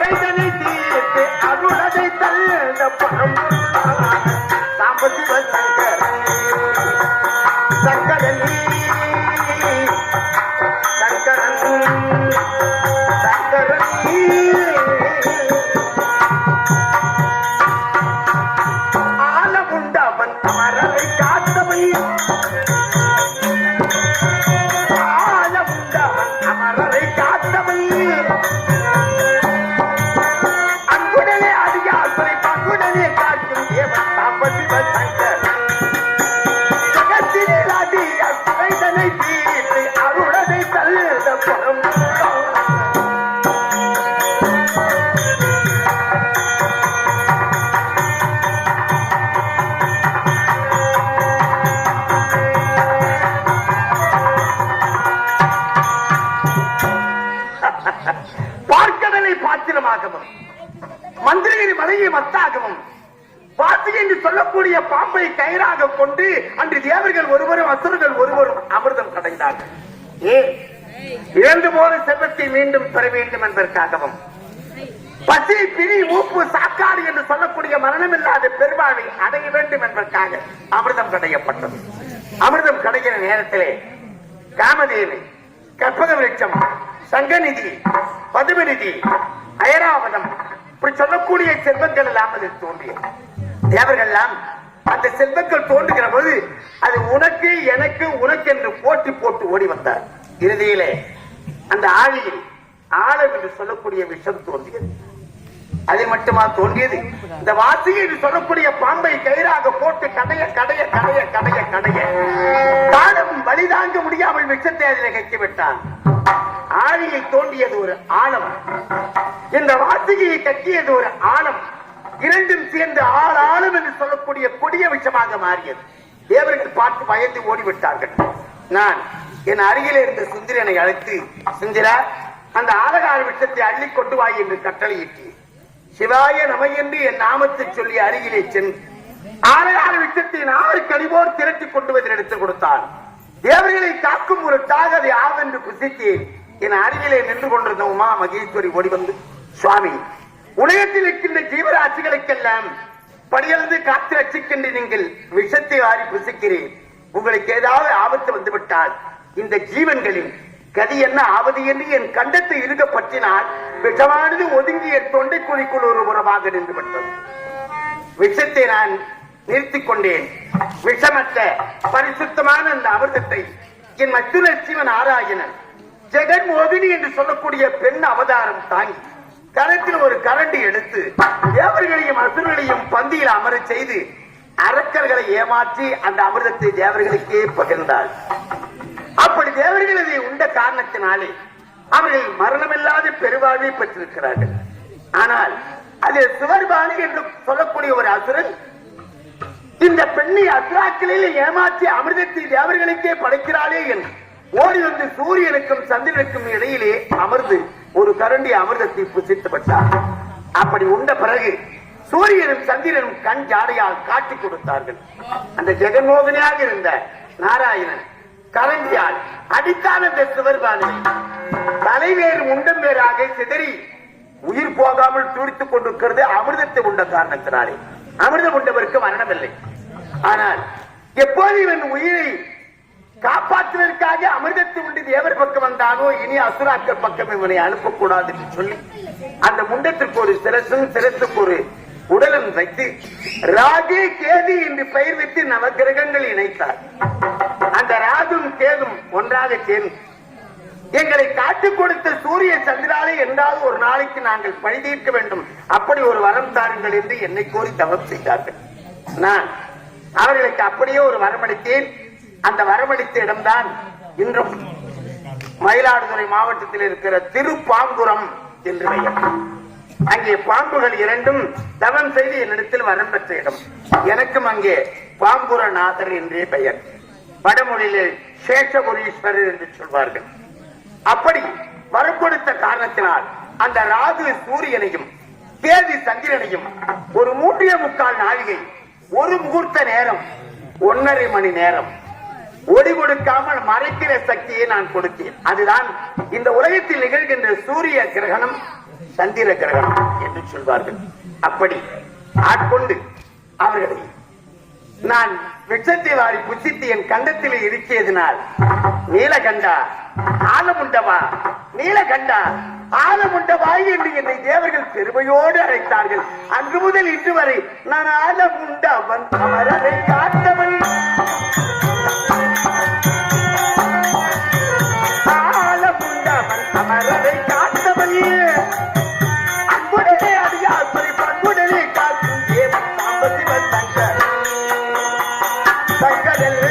குறைதனை தீர்த்து அருளதை தந்த சாம்பசிவ சங்கரன் சங்கரன் சங்கரன் சங்கரன் ஆலமுண்டவன் அமரரை காத்தவை ஆலமுண்டவன் அமரரை காத்தவை அன்புடனே அதிகாசுரை பங்குடனே காட்டும் தேவன் சாம்பசிவ சங்கரன் ஜகத்தினில் அதிக குறைதனை தீர்த்து அருளதை தந்த பார்க்கடலை பாத்திரமாகவும் மந்திரிகிரி மலையை மத்தாகவும் வாசி என்று சொல்லக்கூடிய பாம்பை கயிறாக கொண்டு அன்று தேவர்கள் ஒருவரும் அசுரர்கள் ஒருவரும் அமிர்தம் கடைந்தார்கள். ஏன் இழந்து போன செல்வத்தை மீண்டும் பெற வேண்டும் என்பதற்காகவும் பசி பிரி மூப்பு சாக்காடு என்று சொல்லக்கூடிய மரணமில்லாத பெருவாழ்வை அடைய வேண்டும் என்பதற்காக அமிர்தம் கடையப்பட்டது. அமிர்தம் கடைகிற நேரத்திலே காமதேவி கற்பக விருட்சம் சங்கநிதி பதுமநிதி ஐராவதம் இப்படி சொல்லக்கூடிய செல்வங்கள் எல்லாம் அதில் தோன்றியது. தேவர்கள் எல்லாம் அந்த செல்வங்கள் தோன்றுகிற போது அது உனக்கு எனக்கு உனக்கு என்று போட்டி போட்டு ஓடி வந்தார். இறுதியிலே அந்த ஆழியில் ஆழம் என்று சொல்லக்கூடிய விஷம் தோன்றியது. அது மட்டுமா தோன்றியது? இந்த வாசி என்று சொல்லக்கூடிய பாம்பை கயிறாக போட்டு கடைய கடைய கடைய கடைய கடைய தானும் வழிதாங்க முடியாமல் விஷத்தை அதில் கட்டிவிட்டான். ஆழியை தோண்டியது ஒரு ஆழம், இந்த வாசிகையை கட்டியது ஒரு ஆழம். இரண்டும் சேர்ந்து ஆழம் என்று சொல்லக்கூடிய கொடிய விஷமாக மாறியது. தேவர்கள் பார்த்து பயந்து ஓடிவிட்டார்கள். நான் என் அருகிலே இருந்த சுந்திரனை அழைத்து, சுந்திரா அந்த ஆலகால விஷத்தை அள்ளி கொண்டு வாய் என்று கட்டளையிட்டு சிவாய நம என்று என் நாமத்தை சொல்லி அருகிலே சென்று ஆலகால விஷத்தை 4 கழிவோர் திரட்டி கொண்டு வந்து எடுத்து கொடுத்தான். தேவர்களை காக்கும் ஒரு தாகதை ஆவென்று புசித்தேன். என் அருகிலே நின்று கொண்டிருந்த உமா மகேஸ்வரி ஓடி வந்து, சுவாமி உலகத்தில் இருக்கின்ற ஜீவராசிகளுக்கெல்லாம் படியெழுந்து காத்து ரட்சிக்கின்ற நீங்கள் விஷத்தை வாரி புசிக்கிறேன். உங்களுக்கு ஏதாவது ஆபத்து வந்துவிட்டால் இந்த ஜீவன்களின் கதி என்ன ஆவது என்று என் கண்டத்தை இருக பற்றினால் விஷமானது ஒதுங்கி என் தொண்டை குழிக்குள் ஒரு புறமாக நின்று விட்டது. விஷத்தை நான் நிறுத்திக் கொண்டேன். விஷமற்ற பரிசுத்தமான அந்த அமிர்தத்தை என் மற்றொரு சிவன் ஆராயணன் ஜெகன் மோகினி என்று சொல்லக்கூடிய பெண் அவதாரம் தாங்கி கரத்தில் ஒரு கரண்டி எடுத்து தேவர்களையும் அசுரர்களையும் பந்தியில் அமர செய்து அரக்கர்களை ஏமாற்றி அந்த அமிர்தத்தை தேவர்களுக்கே பகிர்ந்தாள். அப்படி தேவர்கள் இதை உண்ட காரணத்தினாலே அவர்கள் மரணமில்லாத பெருவாழ்வை பெற்றிருக்கிறார்கள். ஆனால் அதில் சிவர்பாணி என்று சொல்லக்கூடிய ஒரு அசுரன் இந்த பெண்ணை அசுராக்களில் ஏமாற்றி அமிர்தத்தை தேவர்களுக்கே படைக்கிறாளே என்று ஓடி வந்து சூரியனுக்கும் சந்திரனுக்கும் இடையிலே அமர்ந்து ஒரு கரண்டி அமிர்தத்தை புசித்து விட்டார். அப்படி உண்ட பிறகு சூரியனும் சந்திரனும் கண் ஜாடையால் காட்டி கொடுத்தார்கள். அந்த ஜெகன்மோகனியாக இருந்த நாராயணன் கரண்டியால் அடித்தான் அந்த சிவர்பானை. தலைவேறு உண்டம் வேறாக சிதறி உயிர் போகாமல் துடித்துக் கொண்டிருக்கிறது அமிர்தத்தை உண்ட காரணத்தினாலே. அமிர்தம் உண்டவருக்கு மரணமில்லை. ஆனால் எப்போது இவன் உயிரை காப்பாற்றுவதற்காக அமிர்தத்தை உண்டு தேவர் பக்கம் வந்தானோ இனி அசுராக்கள் பக்கம் இவனை அனுப்பக்கூடாது என்று சொல்லி அந்த முண்டத்திற்கு ஒரு சிரசுக்கு ஒரு உடலும் வைத்து ராகு கேது என்று பெயர் வைத்து நவகிரகங்கள் இணைத்தார். அந்த ராகும் கேதும் ஒன்றாக சேர்ந்து எங்களை காட்டுக் கொடுத்த சூரிய சந்திராலை என்றால் ஒரு நாளைக்கு நாங்கள் பழி தீர்க்க வேண்டும், அப்படி ஒரு வரம் தாருங்கள் என்று என்னை கோரி தவம் செய்தார்கள். நான் அவர்களுக்கு அப்படியே ஒரு வரமளித்தேன். அந்த வரமளித்த இடம்தான் இன்றும் மயிலாடுதுறை மாவட்டத்தில் இருக்கிற திருப்பாங்குரம் என்று பெயர். அங்கே பாம்புகள் 2 தவம் செய்து என்னிடத்தில் வரம் பெற்ற இடம். எனக்கும் அங்கே பாம்புரநாதர் என்றே பெயர். வடமொழியிலே சேஷபுரீஸ்வரர் என்று சொல்வார்கள். அப்படி வரம் கொடுத்த காரணத்தினால் அந்த ராகு சூரியனையும் கேது சந்திரனையும் ஒரு 3.25 நாழிகை ஒரு முகூர்த்த நேரம் 1.5 மணி நேரம் ஒளி கொடுக்காமல் மறைக்கிற சக்தியை நான் கொடுத்தேன். அதுதான் இந்த உலகத்தில் நிகழ்கின்ற சூரிய கிரகணம் சந்திர கிரகணம் என்று சொல்வார்கள். அப்படி ஆட்கொண்டு அவர்களை நான் விஷத்தை வாரி புசித்து என் கண்டத்தில் இருக்கியதனால் நீலகண்டா ஆலமுண்டவா நீலகண்டா ஆலமுண்டவா என்று என்னை தேவர்கள் பெருமையோடு அழைத்தார்கள். அன்று முதல் இன்று வரை நான் ஆலமுண்டவன் அமரரை காத்தவன் ஆலமுண்டவன் அமரரை காத்தவன் அன்புடனே அடியார் பண்புடனே காக்கும் தேவன் சாம்பசிவன் தங்க சங்கரன்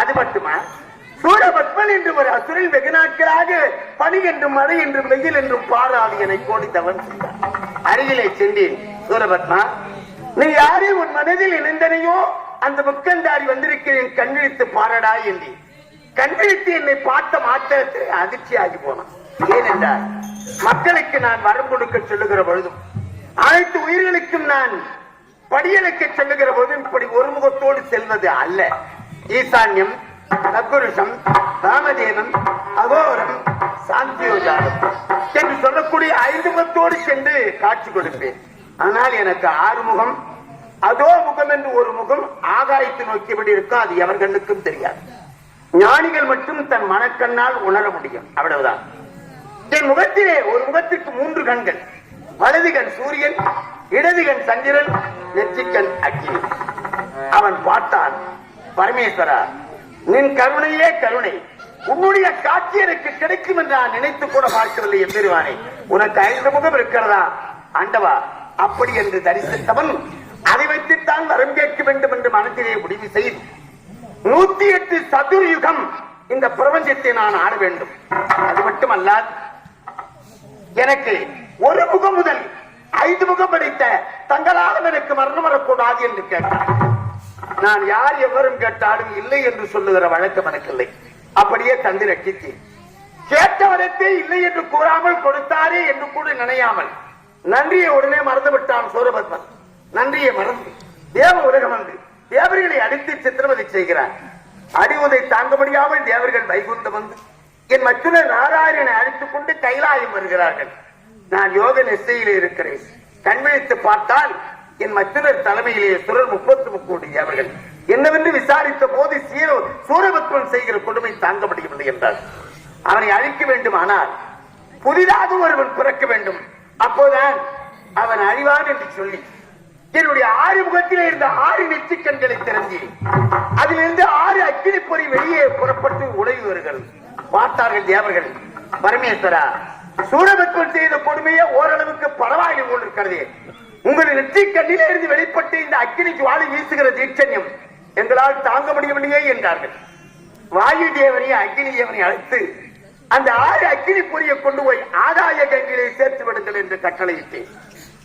அது மட்டுமா சூரபத்மன் என்று ஒரு அசுரன் வெகு நாட்களாக பனி என்றும் மழை என்றும் வெயில் என்றும் பாராது என கோடித்தவன் அருகிலே சென்றேன். சூரபத்மா, நீ யாரே உன் மனதில் இணைந்தனையோ அந்த முக்கந்தாரி வந்திருக்கிறேன், கண்விழித்து பாரடா என்று. கண்விழித்து என்னை பார்த்த மாத்திரத்தில் அதிர்ச்சியாகி போனான். ஏனென்றால் மக்களுக்கு நான் வரம் கொடுக்க சொல்லுகிற பொழுதும் அனைத்து உயிர்களுக்கும் நான் படியலுக்க சொல்லுகிற போதும் இப்படி ஒரு முகத்தோடு செல்வது அல்ல. ஈசான்யம், சத்குருஷம், ராமதேவம், அகோரம், சாந்தியோஜானம் என்று சொல்லக்கூடிய 5 முகத்தோடு சென்று காட்சி கொடுப்பேன். ஆனால் எனக்கு 6 முகம், அதோ முகம் என்று ஒரு முகம் ஆகாயத்தை நோக்கியபடி இருக்கும். அது எவர் கண்ணுக்கும் தெரியாது. ஞானிகள் மட்டும் தன் மனக்கண்ணால் உணர முடியும். அவ்வளவுதான். என் முகத்திலே ஒரு முகத்திற்கு 3 கண்கள். வலது கண் சூரியன், இடது கண் சந்திரன், நெற்றிக்கண் அக்கினி. அவன் பார்த்தான், பரமேஸ்வரா, நின் கருணையே கருணை, உன்னுடைய காட்சி எனக்கு கிடைக்கும் என்று நான் நினைத்து கூட பார்க்கவில்லை. எம்பெருவானே, உனக்கு 5 முகம் இருக்கிறதா? ஆண்டவா, அப்படி என்று தரிசித்தவன் அதை வைத்துத்தான் வரம் கேட்க வேண்டும் என்று மனத்திலே முடிவு செய்து 108 சதுர்யுகம் இந்த பிரபஞ்சத்தை நான் ஆட வேண்டும். அது மட்டுமல்ல, எனக்கு ஒரு முகம் முதல் 5 முகம் படைத்த தங்களாலும் எனக்கு மரணம் வரக்கூடாது என்று கேட்டார். நான் யார் எவரும் கேட்டாலும் இல்லை என்று சொல்லுகிற வழக்கம் எனக்கு இல்லை. அப்படியே தந்து ரட்சித்து கேட்ட வரத்தை இல்லை என்று கூறாமல் கொடுத்தாரே என்று கூட நினையாமல் நன்றியை உடனே மறந்து விட்டான் சூரபத்மன். நன்றியை மறந்து தேவ உலகம் வந்து தேவர்களை அடித்து சித்திரவதை செய்கிறார். அடிவதை தாங்க முடியாமல் தேவர்கள் வைகுந்தம் வந்து என் மற்றொரு நாராயணனை அழைத்துக் கொண்டு கைலாயம் வருகிறார்கள். நான் யோக நிச்சயிலே இருக்கிறேன். கண்விழித்து பார்த்தால் என் மற்றொரு தலைமையிலே சுரர் 33 கோடி தேவர்கள். என்னவென்று விசாரித்த போது சூரபத்மன் செய்கிற கொடுமை தாங்க முடியவில்லை என்றார். அவனை அழிக்க வேண்டுமானால் புதிதாக ஒருவன் பிறக்க வேண்டும், அப்போதான் அவன் அழிவான் என்று சொல்லி என்னுடைய 6 முகத்திலே இருந்த 6 நெற்றிக்கண்களை திறந்தி அதிலிருந்து 6 அக்கினி பொறி வெளியே புறப்பட்டு உலகி வருகிறது. பார்த்தார்கள் தேவர்கள், பரமேஸ்வரா, சூரபத்மன் செய்த கொடுமையை ஓரளவுக்கு பரவாயில்லை கொண்டிருக்கிறது. உங்கள் நெற்றிக்கண்ணிலே இருந்து வெளிப்பட்டு இந்த அக்கினி ஜுவாலை வீசுகிற தீட்சண்யம் எங்களால் தாங்க முடியவில்லையே என்றார்கள். வாயு தேவனை அக்கினி தேவனை அழைத்து அந்த 6 அக்கினி பொறியை கொண்டு போய் ஆதாய கங்கிலே சேர்த்து விடுங்கள் என்று கட்டளையிட்டேன்.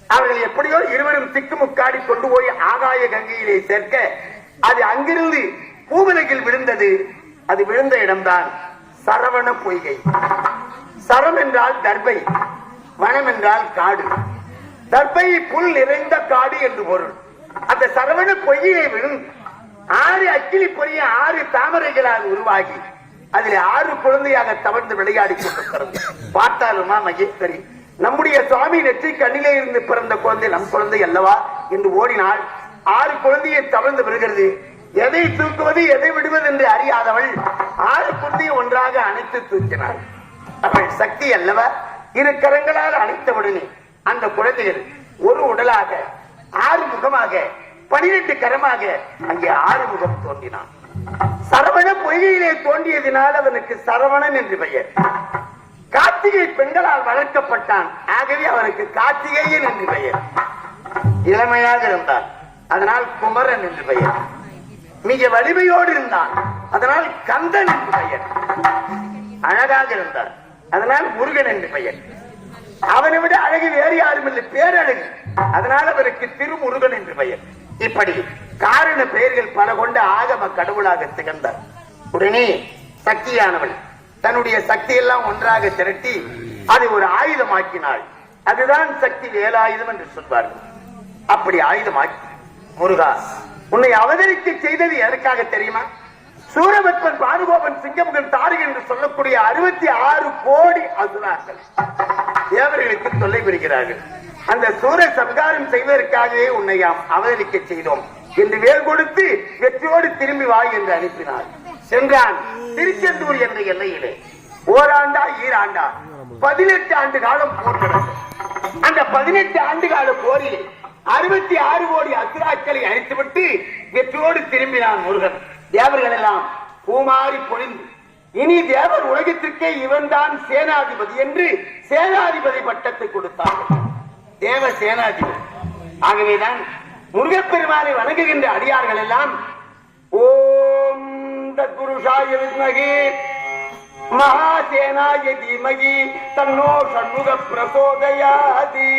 அவர்கள் எப்படியோ இருவரும் திக்குமுக்காடி கொண்டு போய் ஆகாய கங்கையிலே சேர்க்க அது அங்கிருந்து பூவிலகில் விழுந்தது. அது விழுந்த இடம்தான் சரவண பொய்கை. சரம் என்றால் தர்பை, வனம் என்றால் காடு. தர்பை புல் நிறைந்த காடு என்று பொருள். அந்த சரவண பொய்யை விழுந்து 6 அக்கினி பொறிய 6 தாமரைகளால் உருவாகி அதில் 6 குழந்தையாக தவழ்ந்து விளையாடி கொண்டிருக்கிறது. பார்த்தாலுமா மகேஸ்வரி, நம்முடைய சுவாமி நெற்றி கண்ணிலே இருந்து பிறந்த குழந்தை நம் குழந்தை அல்லவா என்று ஓடினால் 6 குழந்தையை தவழ்ந்து வருகிறது. எதை தூக்குவது எதை விடுவது என்று அறியாதவள் 6 குழந்தையை ஒன்றாக அணைத்து தூக்கினாள். அவள் சக்தி அல்லவா? 2 கரங்களால் அணைத்தவுடனே அந்த குழந்தைகள் ஒரு உடலாக 6 முகமாக 12 கரமாக அங்கே 6 முகம் தோன்றினான். சரவண பொய்கையிலே தோன்றியதினால் அவனுக்கு சரவணன் என்று பெயர். கார்த்திகை பெண்களால் வளர்க்கப்பட்டான், ஆகவே அவனுக்கு கார்த்திகேயன் என்று பெயர். இளமையாக இருந்தான், அதனால் குமரன் என்று பெயர். மிக வலிமையோடு இருந்தான், அதனால் கந்தன் என்று பெயர். அழகாக இருந்தான், அதனால் முருகன் என்று பெயர். அவனை விட அழகு வேறு யாரும் இல்லை, பேரழகு, அதனால் அவருக்கு திருமுருகன் என்று பெயர். இப்படி காரண பெயர்கள் பல கொண்ட ஆகம கடவுளாக திகழ்ந்தார். உடனே சக்தியானவள் தன்னுடைய சக்தியெல்லாம் ஒன்றாக திரட்டி அதை ஒரு ஆயுதமாக்கினாள். அதுதான் சக்தி வேலாயுதம் என்று சொல்வார்கள். அப்படி ஆயுதமாக்கி, முருகா உன்னை அவதரிக்க செய்தது எதற்காக தெரியுமா? சூரபத்மன், பானுகோபன், சிங்கமுகன், தாரகன் என்று சொல்லக்கூடிய 66 கோடி அசுராக்கள் தேவர்களுக்கு தொல்லை புரிகிறார்கள். அந்த சூர சம்காரம் செய்வதற்காகவே உன்னை அவதரிக்க செய்தோம் என்று வேல் கொடுத்து வெற்றியோடு திரும்பி வா என்று அனுப்பினார். சென்றான். திருச்செந்தூர் என்ற எல்லையிலே ஓராண்டா ஈராண்டா 18 ஆண்டு காலம் போர் நடந்தது. அந்த 18 ஆண்டு கால போரில் 66 கோடி அசுராக்களை அழித்துவிட்டு வெற்றியோடு திரும்பினான் முருகன். தேவர்கள் எல்லாம் பூமாறி பொழிந்து, இனி தேவர் உலகத்திற்கே இவன் தான் சேனாதிபதி என்று சேனாதிபதி பட்டத்தை கொடுத்தார்கள். தேவ சேனாதிபதி. ஆகவேதான் முருகப்பெருமானை வணங்குகின்ற அடியார்கள் எல்லாம் ஓம் தத்புருஷாய வித்மகே மகாசேனாய தீமகி தன்னோ சண்முக பிரசோதயாதி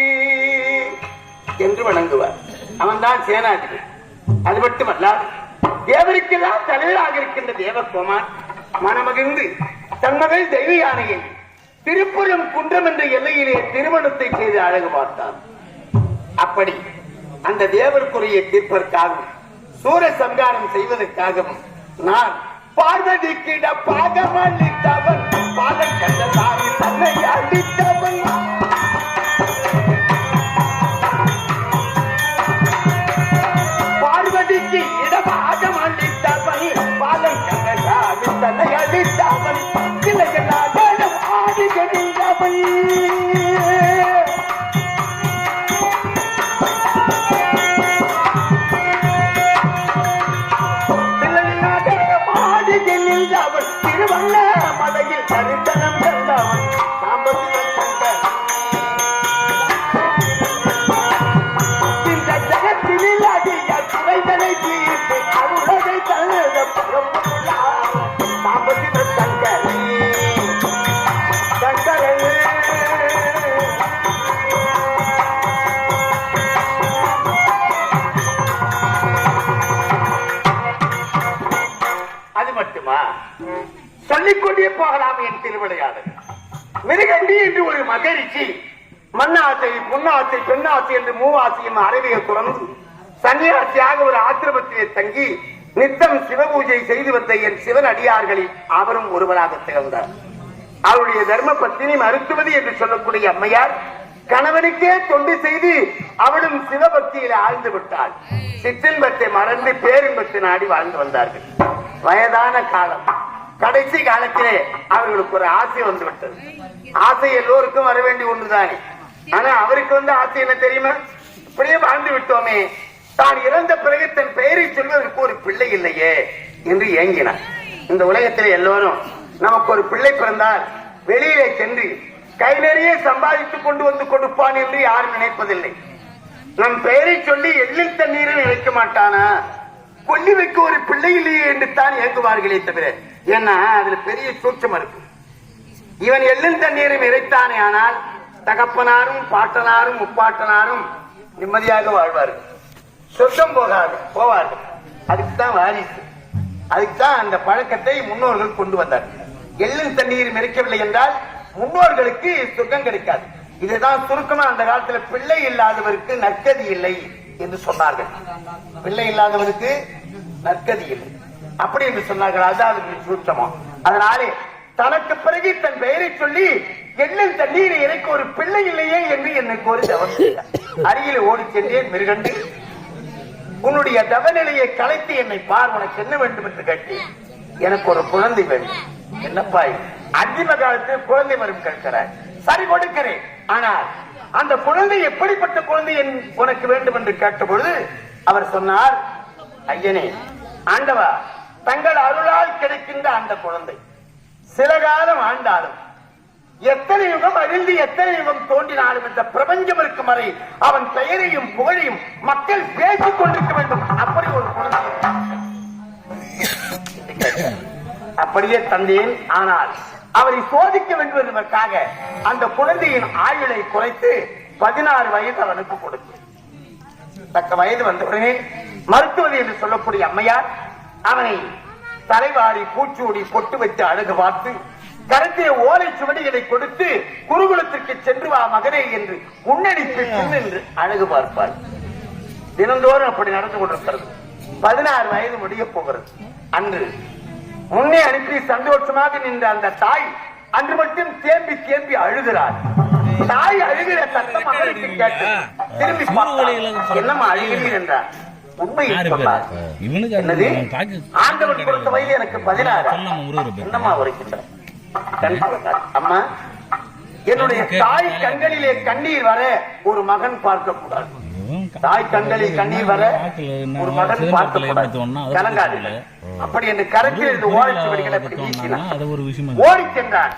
என்று வணங்குவார். அவன் தான் சேனாதிபதி. அது மட்டுமல்ல, தேவருக்கெல்லாம் தலைவராக இருக்கின்ற தேவகுமார் மனமகிழ்ந்து தன் மகள் தெய்வ யானையை திருப்புரம் குன்றம் என்ற எல்லையிலே திருமணத்தை செய்து அழகு பார்த்தார். அப்படி அந்த தேவருக்குரிய தீர்ப்பதற்காகவும் சூர சம்காரம் செய்வதற்காகவும் நான் பார்வதி கிட பாகமளித்தவன் பாதம் கண்ட சாமி தன்னை அளித்தவன் பார்வதிக்கு இடமாக அளித்தவன் பாதம் கண்ட சாமி தன்னை அளித்தவன் கிளைகளாக ஆடி கணிந்தவன் திருவண்ண மலையில் தரிசனம் கண்டவன் சாம்பசிவன் சங்கர். இந்த ஜகத்தினில் அதிக குறைகளை தீர்த்து அருளதை தழுத பரம்புள்ளார் சாம்பசிவன் சங்கர். சங்கரன் அது மட்டுமா? சொல்லிக்கொண்டே போகலாம் என் திருவிளையாடல். மிருகண்டி என்று ஒரு மகரிஷி மண்ணாசை, பொன்னாசை, பெண்ணாசை என்று மூவாசையும் அறவையை துறந்து சன்னியாசியாக ஒரு ஆசிரமத்திலே தங்கி நித்தம் சிவபூஜை செய்து வந்த என் சிவன் அடியார்களில் அவரும் ஒருவராக திகழ்ந்தார். அவருடைய தர்ம பத்தினி மருத்துவதி என்று சொல்லக்கூடிய அம்மையார் கணவனுக்கே தொண்டு செய்து அவளும் சிவபக்தியில் ஆழ்ந்து விட்டாள். சிற்றின்பத்தை மறந்து பேரின்பத்தை நாடி வாழ்ந்து வந்தார்கள். வயதான காலம், கடைசி காலத்திலே அவர்களுக்கு ஒரு ஆசை வந்து விட்டது. ஆசை எல்லோருக்கும் வர வேண்டிய ஒன்றுதானே. ஆனா அவருக்கு வந்து ஆசை என்ன தெரியுமா? இப்படியே வாழ்ந்து விட்டோமே, தான் இறந்த பிறகு தன் பெயரை சொல்வதற்கு ஒரு பிள்ளை இல்லையே என்று ஏங்கினார். இந்த உலகத்திலே எல்லோரும் நமக்கு ஒரு பிள்ளை பிறந்தால் வெளியிலே சென்று கை நிறைய சம்பாதித்துக் கொண்டு வந்து கொடுப்பான் என்று யாரும் நினைப்பதில்லை. நம் பெயரை சொல்லி எள்ளில் தண்ணீரில் வைக்க மாட்டானா, கொல்லி வைக்க ஒரு பிள்ளை இல்லையே என்று தான் ஏங்குவார்களே தவிர. ஏன்னா அதுல பெரிய சூட்சம் இருக்கு. இவன் எள்ளில் தண்ணீரும் இறைத்தானே ஆனால் தகப்பனாரும் பாட்டனாரும் முப்பாட்டனாரும் நிம்மதியாக வாழ்வார்கள், சொர்க்கம் போவார்கள். அதுக்குத்தான் வாரிசு, அதுக்குத்தான் அந்த பழக்கத்தை முன்னோர்கள் கொண்டு வந்தார்கள். எள்ளில் தண்ணீர் இறைக்கவில்லை என்றால் முன்னோர்களுக்கு சொர்க்கம் கிடைக்காது. இதுதான் சுருக்கமா அந்த காலத்துல பிள்ளை இல்லாதவருக்கு நற்கதி இல்லை என்று சொன்னார்கள். பிள்ளை இல்லாதவருக்கு நற்கதி இல்லை அப்படி என்று சொன்னார்கள். அதாவது சூட்சமா. அதனாலே தனக்கு பிறகு தன் பெயரை சொல்லி எள்ளில் தண்ணீரை இறைக்க ஒரு பிள்ளை இல்லையே என்று என்னை கோரி தவம் செய்தார். அருகில் ஓடி சென்றேன். மிருகண்டு, உன்னுடைய தவநிலையை கலைத்து என்னை பார், உனக்கு என்ன வேண்டும் என்று கேட்டேன். எனக்கு ஒரு குழந்தை வேண்டும். என்னப்பா அந்திம காலத்தில் குழந்தை வரும் கேட்கிறார். சரி, கொடுக்கிறேன். ஆனால் அந்த குழந்தை எப்படிப்பட்ட குழந்தை உனக்கு வேண்டும் என்று கேட்ட பொழுது அவர் சொன்னார், ஐயனே ஆண்டவா, தங்கள் அருளால் கிடைக்கின்ற அந்த குழந்தை சில காலம் ஆண்டாலும் எத்தனை யுகம் அழிந்து எத்தனை யுகம் தோன்றினாலும் இந்த பிரபஞ்சம் இருக்கும் வரை அவன் பெயரையும் புகழையும் மக்கள் பேசிக் கொண்டிருக்க வேண்டும். அப்படி ஒரு குழந்தை அப்படியே தந்தேன். ஆனால் அவரை சோதிக்க வேண்டும் என்பதற்காக அந்த குழந்தையின் ஆயுளை குறைத்து 16 வயது அவனுக்கு கொடுத்து, தக்க வயது வந்தவுடனே மருத்துவதி என்று சொல்லக்கூடிய அம்மையார் அவனை தலைவாரி பூச்சூடி பொட்டு வைத்து அழகு பார்த்து கருத்திய ஓலை சுவடிகளை கொடுத்து குருகுலத்திற்கு சென்று வா மகனே என்று முன்னெடுத்து என்று அழகு பார்ப்பார். தினந்தோறும் அப்படி நடந்து கொண்டிருக்கிறது. 16 வயது முடிய போகிறது. அன்று முன்னே அனுப்பி சந்தோஷமாக நின்ற அந்த தாய் அன்று மட்டும் தேம்பி தேம்பி அழுகிறார். தாய் அழுகிற சத்தம் மகனுக்கு கேட்டு திரும்பி பார்த்தார். என்னம்மா அழுகிறீர் என்றார். உண்மையை சொன்னார். என்னது? ஆண்டவன் கொடுத்த வயது எனக்கு 16. என்னம்மா வருகின்றார்? அம்மா, என்னுடைய தாய் கண்களிலே கண்ணீர் வர ஒரு மகன் பார்க்க கூடாது. தாய் கண்களில் கண்ணீர் வர ஒரு மகன் பார்க்க கூடாது. கலங்காது. அப்படி என்று கரத்தில் இருந்து ஓடிச்சு வடிகளை ஓடி சென்றான்.